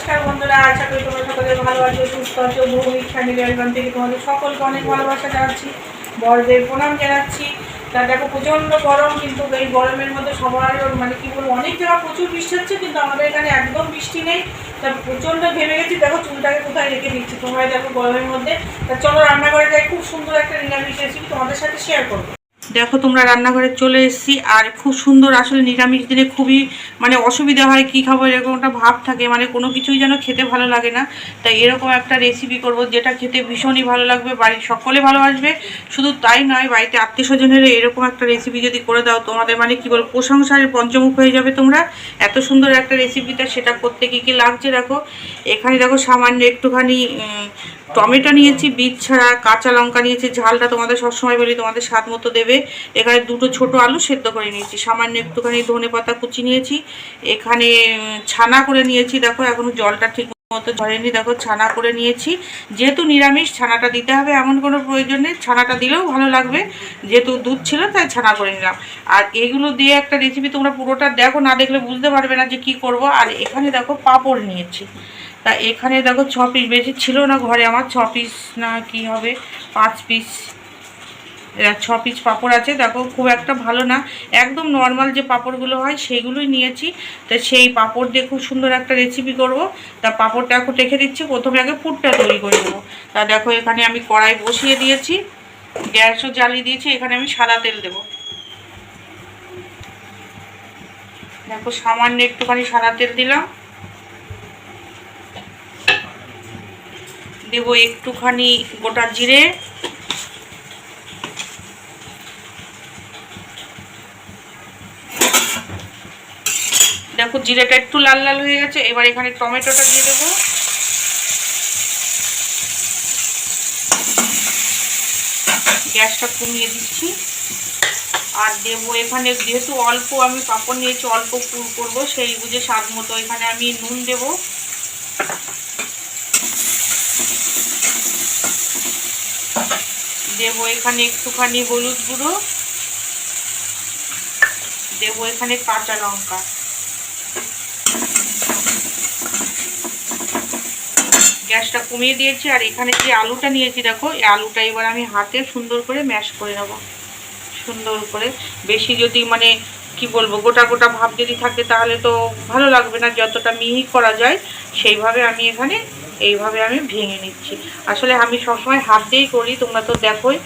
নমস্কার বন্ধুরা, আশা করি তোমরা সকলে ভালো আছো, সুস্থ আছো। ভৌমিক ফ্যামিলি অ্যালবাম থেকে তোমাদের সকলকে অনেক ভালোবাসা জানাচ্ছি, বড়দের প্রণাম জানাচ্ছি। তা দেখো প্রচণ্ড গরম, কিন্তু এই গরমের মধ্যে সবার মানে কি বলবো, অনেক জায়গা প্রচুর বৃষ্টি হচ্ছে, কিন্তু আমাদের এখানে একদম বৃষ্টি নেই। তা প্রচণ্ড ঘেমে গেছি, দেখো চুলটাকে কোথায় রেখে দিচ্ছি তোমরা দেখো গরমের মধ্যে। তা চলো রান্নাঘরে যাই, খুব সুন্দর একটা নিরামিষ রেসিপি তোমাদের সাথে শেয়ার করবো। দেখো তোমরা রান্নাঘরে চলে এসেছি, আর খুব সুন্দর। আসলে নিরামিষ দিনে খুবই মানে অসুবিধা হয়, কী খাবো এরকম একটা ভাব থাকে, মানে কোনো কিছুই যেন খেতে ভালো লাগে না। তাই এরকম একটা রেসিপি করব যেটা খেতে ভীষণই ভালো লাগবে, বাড়ির সকলে ভালোবাসবে। শুধু তাই নয়, বাড়িতে আত্মীয় স্বজনেরা এরকম একটা রেসিপি যদি করে দাও, তোমাদের মানে কী বলবো, প্রশংসার পঞ্চমুখ হয়ে যাবে তোমরা। এত সুন্দর একটা রেসিপিটা সেটা করতে কী কী লাগছে দেখো। এখানে দেখো সামান্য একটুখানি টমেটো নিয়েছি, বীজ ছাড়া, কাঁচা লঙ্কা নিয়েছি, ঝালটা তোমাদের সবসময় বলি তোমাদের স্বাদ মতো দেবে। এখানে দুটো ছোট আলু সেদ্ধ করে নিয়েছি, সামান্য একটুখানি ধনেপাতা কুচি নিয়েছি, এখানে ছানা করে নিয়েছি। দেখো এখনো জলটা ঠিক মতো ধরেনি, দেখো ছানা করে নিয়েছি। যেহেতু নিরামিষ ছানাটা দিতে হবে এমন কোনো প্রয়োজন নেই, ছানাটা দিলেও ভালো লাগবে, যেহেতু দুধ ছিল তাই ছানা করে নিলাম। আর এগুলো দিয়ে একটা রেসিপি তোমরা পুরোটা দেখো, না দেখলে বুঝতে পারবে না যে কি করব। আর এখানে দেখো পাঁপড় নিয়েছি। তা এখানে দেখো 6 পিস, বেশি ছিল না ঘরে আমার, 6 পিস না কি হবে 5 পিস, 6 পিস পাঁপড় আছে। দেখো খুব একটা ভালো না, একদম নর্মাল যে পাঁপড়গুলো হয় সেইগুলোই নিয়েছি। তা সেই পাঁপড় দিয়ে খুব সুন্দর একটা রেসিপি করব। তা পাঁপড়টা এখন রেখে দিচ্ছি, প্রথমে আগে পুরটা তৈরি করে নেবো। তা দেখো এখানে আমি কড়াই বসিয়ে দিয়েছি, গ্যাসও জ্বালিয়ে দিয়েছি। এখানে আমি সাদা তেল দেবো। দেখো সামান্য একটুখানি সাদা তেল দিলাম, দেবো একটুখানি গোটা জিরে, দেখো জিরেটা একটু লাল লাল হয়ে গেছে। এবার এখানে টমেটোটা দিয়ে দেবো, গ্যাসটা কমিয়ে দিচ্ছি। আর দেবো এখানে, যেহেতু অল্প আমি পাঁপড় নিয়েছি, অল্প পুর করবো, সেই বুঝে স্বাদ মতো এখানে আমি নুন দেবো, দেবো এখানে একটুখানি হলুদ গুঁড়ো, দেবো এখানে কাঁচা লঙ্কা। গ্যাসটা কমিয়ে দিয়েছি। আর এখানে যে আলুটা নিয়েছি দেখো, এই আলুটা এবার আমি হাতে সুন্দর করে ম্যাশ করে নেবো, সুন্দর করে। বেশি যদি মানে কি বলবো, গোটা গোটা ভাব যদি থাকে তাহলে তো ভালো লাগবে না, যতটা মিহি করা যায় সেইভাবে আমি এখানে এইভাবে আমি ভেঙে নিচ্ছি। আসলে আমি সবসময় হাত দিয়েই করি, তোমরা তো দেখোই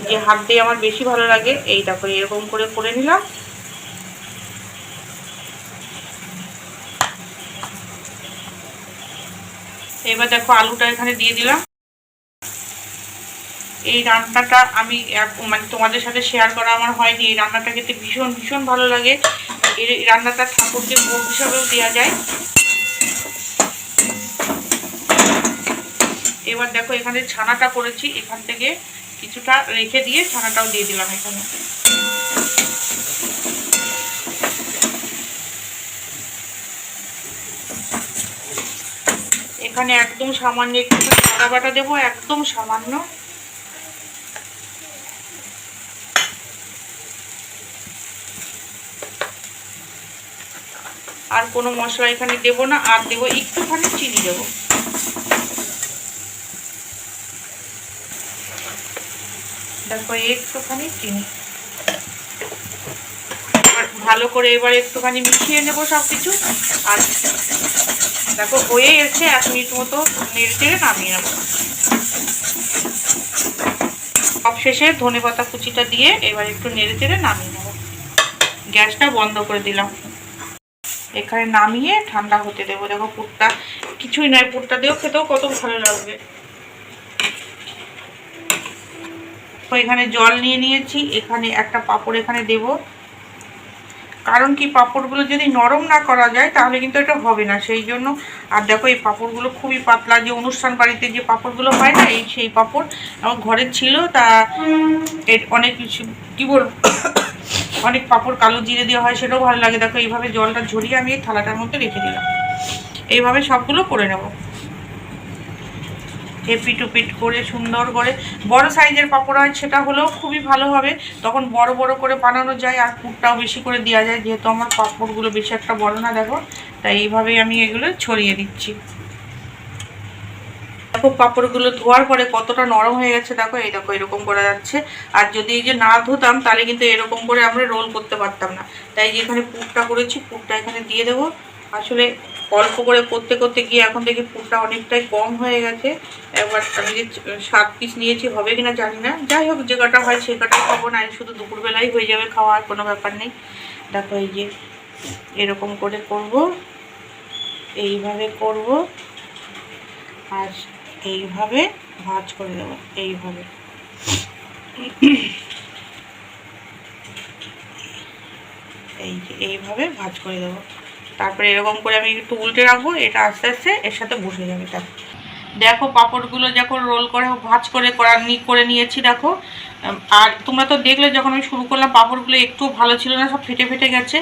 যে হাত দিয়ে আমার বেশি ভালো লাগে। এই দেখো এরকম করে নিলাম। এবার দেখো আলুটা এখানে দিয়ে দিলাম। এই রান্নাটা আমি মানে তোমাদের সাথে শেয়ার করা আমার হয়নি। এই রান্নাটা খেতে ভীষণ ভীষণ ভালো লাগে। এই রান্নাটা ঠাকুরকে ভোগ হিসাবেও দেওয়া যায়। এবার দেখো এখানে ছানাটা করেছি, এখান থেকে কিছুটা রেখে দিয়ে ছানাটাও দিয়ে দিলাম এখানে। এখানে একদম সামান্য একটু আদা বাটা দেবো, একদম সামান্য। আর কোনো মশলা এখানে দেবো না। আর দেবো একটুখানি চিনি দেবো, দেখো একটুখানি চিনি। ভালো করে এবার একটুখানি মিশিয়ে নেবো সব কিছু। আর দেখো হয়ে এসছে, 1 মিনিট মতো নেড়ে চেড়ে নামিয়ে নেবো। সব শেষে ধনেপাতা কুচিটা দিয়ে এবার একটু নেড়ে চেড়ে নামিয়ে নেবো। গ্যাসটা বন্ধ করে দিলাম। এখানে নামিয়ে ঠান্ডা হতে দেবো। দেখো পুরটা কিছুই নয়, পুরটা দিয়েও খেতেও কত ভালো লাগবে। এখানে জল নিয়ে নিয়েছি, এখানে একটা পাঁপড় এখানে দেবো। কারণ কি, পাঁপড়গুলো যদি নরম না করা যায় তাহলে কিন্তু এটা হবে না, সেই জন্য। আর দেখো এই পাঁপড়গুলো খুবই পাতলা, যে অনুষ্ঠান বাড়িতে যে পাঁপড়গুলো হয় না, এই সেই পাঁপড় আমার ঘরে ছিল। তা অনেক কিছু কী বলবো, অনেক পাঁপড় কালো জিরে দেওয়া হয়, সেটাও ভালো লাগে। দেখো এইভাবে জলটা ঝরিয়ে আমি এই থালাটার মধ্যে রেখে দিলাম। এইভাবে সবগুলো করে নেব, এপিট ওপিট করে সুন্দর করে। বড় সাইজের পাঁপড় হয় সেটা হলেও খুবই ভালো হবে, তখন বড় বড় করে বানানো যায়, আর পুরটাও বেশি করে দেওয়া যায়। যেহেতু আমার পাঁপড়গুলো বেশি একটা বড় না দেখো, তাই এইভাবেই আমি এগুলো ছড়িয়ে দিচ্ছি। দেখো পাঁপড়গুলো ধোয়ার পরে কতটা নরম হয়ে গেছে, দেখো এই দেখো এরকম করা যাচ্ছে। আর যদি এই যে না ধুতাম তাহলে কিন্তু এরকম করে আমরা রোল করতে পারতাম না। তাই যে এখানে পুরটা করেছি, পুরটা এখানে দিয়ে দেবো। আসলে অল্প করে করতে করতে গিয়ে এখন দেখি পুরটা অনেকটাই কম হয়ে গেছে। এবার আমি যে 7 পিস নিয়েছি হবে কিনা জানি না, যাই হোক যে কটা হয় সে কটাই খাবো, না শুধু দুপুরবেলাই হয়ে যাবে খাওয়া, আর কোনো ব্যাপার নেই। দেখো এই যে এরকম করে করব, এইভাবে করব, আর এইভাবে ভাঁজ করে দেবো, এইভাবে। এই যে এইভাবে ভাঁজ করে দেবো, তারপরে এরকম করে আমি একটু উল্টে রাখবো, এটা আস্তে আস্তে এর সাথে বসে যাবে। দেখো পাঁপড়গুলো যখন রোল করে ভাঁজ করে নিয়েছি দেখো। আর তোমরা তো দেখলে যখন আমি শুরু করলাম পাঁপড়গুলো একটু ভালো ছিল না, সব ফেটে ফেটে গেছে।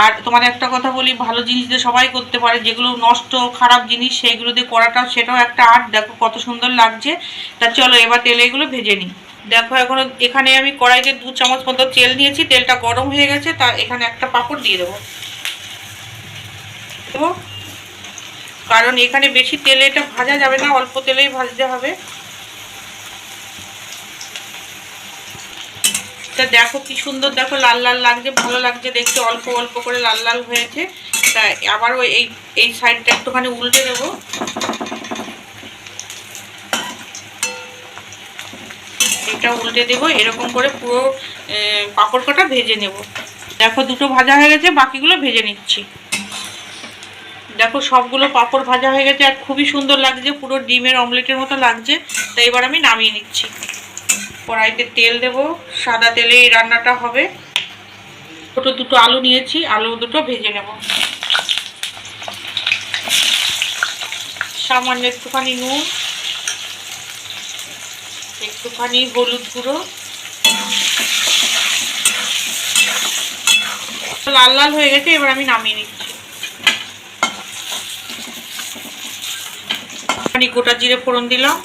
আর তোমাদের একটা কথা বলি, ভালো জিনিস দিয়ে সবাই করতে পারে, যেগুলো নষ্ট খারাপ জিনিস সেইগুলো দিয়ে করাটাও সেটাও একটা আর্ট। দেখো কত সুন্দর লাগছে। তা চলো এবার তেলে এগুলো ভেজে নিই। দেখো এখানে আমি কড়াইতে 2 চামচ মতো তেল নিয়েছি, তেলটা গরম হয়ে গেছে। তা এখানে একটা পাঁপড় দিয়ে দেবো, কারণ এখানে বেশি তেলে এটা ভাজা যাবে না, অল্প তেলেই ভাজতে হবে। তা দেখো কি সুন্দর, দেখো লাল লাল লাগছে, ভালো লাগছে দেখতে, অল্প অল্প করে লাল লাল হয়েছে। তা আবারও এই সাইডটা একটুখানি উল্টে দেবো। এটা উল্টে দেবো, এরকম করে পুরো পাঁপড় কটা ভেজে নেব। দেখো দুটো ভাজা হয়ে গেছে, বাকিগুলো ভেজে নিচ্ছি। দেখো সবগুলো পাঁপড় ভাজা হয়ে গেছে, আর খুবই সুন্দর লাগছে, পুরো ডিমের অমলেটের মতো লাগছে। তাই এবার আমি নামিয়ে নিচ্ছি। কড়াইতে তেল দেব, সাদা তেলে এই রান্নাটা হবে। ছোট দুটো আলু নিয়েছি, আলু দুটো ভেজে নেব। সামান্য একটুখানি নুন, একটুখানি হলুদ গুঁড়ো, লাল লাল হয়ে গেছে, এবার আমি নামিয়ে নিচ্ছি। গোটা জিরে ফোড়ন দিলাম,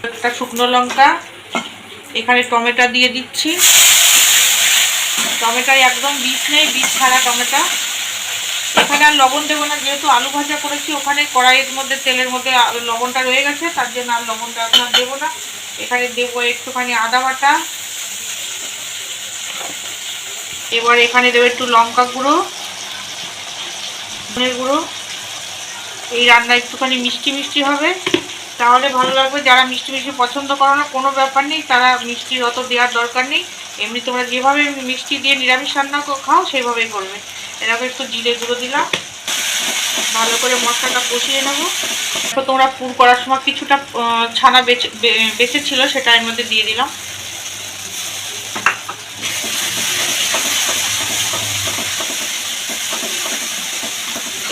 একটা শুকনো লঙ্কা, এখানে টমেটো দিয়ে দিচ্ছি। টমেটোয় একদম বীজ নেই, বীজ ছাড়া টমেটো। এখানে আর লবণ দেবো না, যেহেতু আলু ভাজা করেছি ওখানে কড়াইয়ের মধ্যে তেলের মধ্যে লবণটা রয়ে গেছে, তার জন্য আর লবণটা এখন আর দেবো না। এখানে দেবো একটুখানি আদা বাটা, এবার এখানে দেবো একটু লঙ্কা গুঁড়ো, ধনে গুঁড়ো। এই রান্না একটুখানি মিষ্টি মিষ্টি হবে, তাহলে ভালো লাগবে। যারা মিষ্টি মিষ্টি পছন্দ করো না কোনো ব্যাপার নেই, তারা মিষ্টির অত দেওয়ার দরকার নেই। এমনি তোমরা যেভাবে মিষ্টি দিয়ে নিরামিষ রান্না খাও সেইভাবেই করবে। এরকম একটু জিরে গুঁড়ো দিলাম, ভালো করে মশলাটা কষিয়ে নেবো। তো তোমরা পুর করার সময় কিছুটা ছানা বেঁচে ছিল, সেটা এর মধ্যে দিয়ে দিলাম।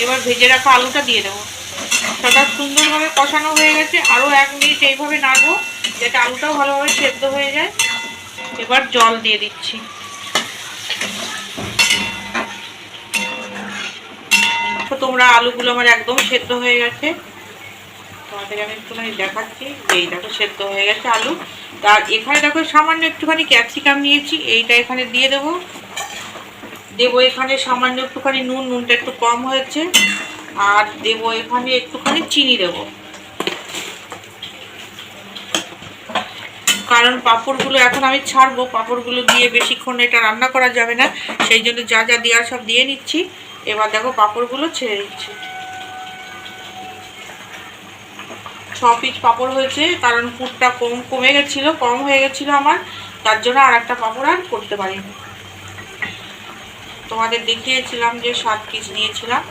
এবার ভেজে রাখা আলুটা দিয়ে দেবো। সেটা সুন্দরভাবে কষানো হয়ে গেছে, আরও 1 মিনিট এইভাবে নাড়বো যাতে আলুটাও ভালোভাবে সেদ্ধ হয়ে যায়। এবার জল দিয়ে দিচ্ছি। তো তোমরা আলুগুলো আমার একদম সেদ্ধ হয়ে গেছে, তোমাদের আমি একটুখানি দেখাচ্ছি। এই দেখো সেদ্ধ হয়ে গেছে আলু। আর এখানে দেখো সামান্য একটুখানি ক্যাপসিকাম নিয়েছি, এইটা এখানে দিয়ে দেবো। এখানে সামান্য একটুখানি নুন, নুনটা একটু কম হয়েছে। আর দেবো এখানে একটুখানি চিনি দেবো, কারণ পাঁপড়গুলো এখন আমি ছাড়বো, পাঁপড়গুলো দিয়ে বেশিক্ষণ এটা রান্না করা যাবে না, সেই জন্য যা যা দেওয়ার সব দিয়ে নিচ্ছি। এবার দেখো পাঁপড়গুলো ছেড়ে দিচ্ছি। 6 পিস পাঁপড় হয়েছে, কারণ পুরটা কম হয়ে গেছিলো আমার, তার জন্য আর একটা পাঁপড় আর করতে পারিনি। তোমাদের দেখিয়েছিলাম যে 7 পিস নিয়েছিলাম।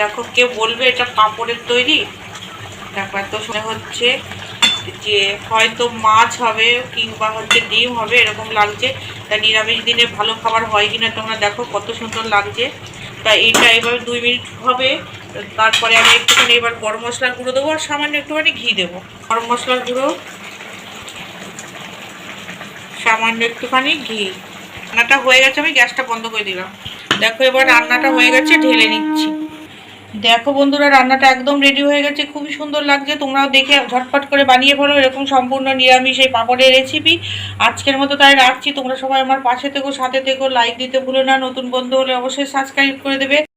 দেখো কেউ বলবে এটা পাঁপড়ের তৈরি। দেখো এত শুনে হচ্ছে যে হয়তো মাছ হবে কিংবা হচ্ছে ডিম হবে, এরকম লাগছে। তা নিরামিষ দিনে ভালো খাবার হয় কিনা তোমরা দেখো কত সুন্দর লাগছে। তা এইটা এবার 2 মিনিট হবে, তারপরে আমি একটুখানি এবার গরম মশলার গুঁড়ো দেবো, আর সামান্য একটুখানি ঘি দেবো। গরম মশলার গুঁড়ো, সামান্য একটুখানি ঘি। রান্নাটা হয়ে গেছে, আমি গ্যাসটা বন্ধ করে দিলাম। দেখো এবার রান্নাটা হয়ে গেছে, ঢেলে নিচ্ছি। দেখো বন্ধুরা রান্নাটা একদম রেডি হয়ে গেছে, খুবই সুন্দর লাগছে। তোমরাও দেখে ঝটপট করে বানিয়ে ফেলো এরকম সম্পূর্ণ নিরামিষ এই পাঁপড়ের রেসিপি। আজকের মতো তাই রাখছি। তোমরা সবাই আমার পাশে থেকো, সাথে থেকো, লাইক দিতে ভুলো না। নতুন বন্ধু হলে অবশ্যই সাবস্ক্রাইব করে দেবে।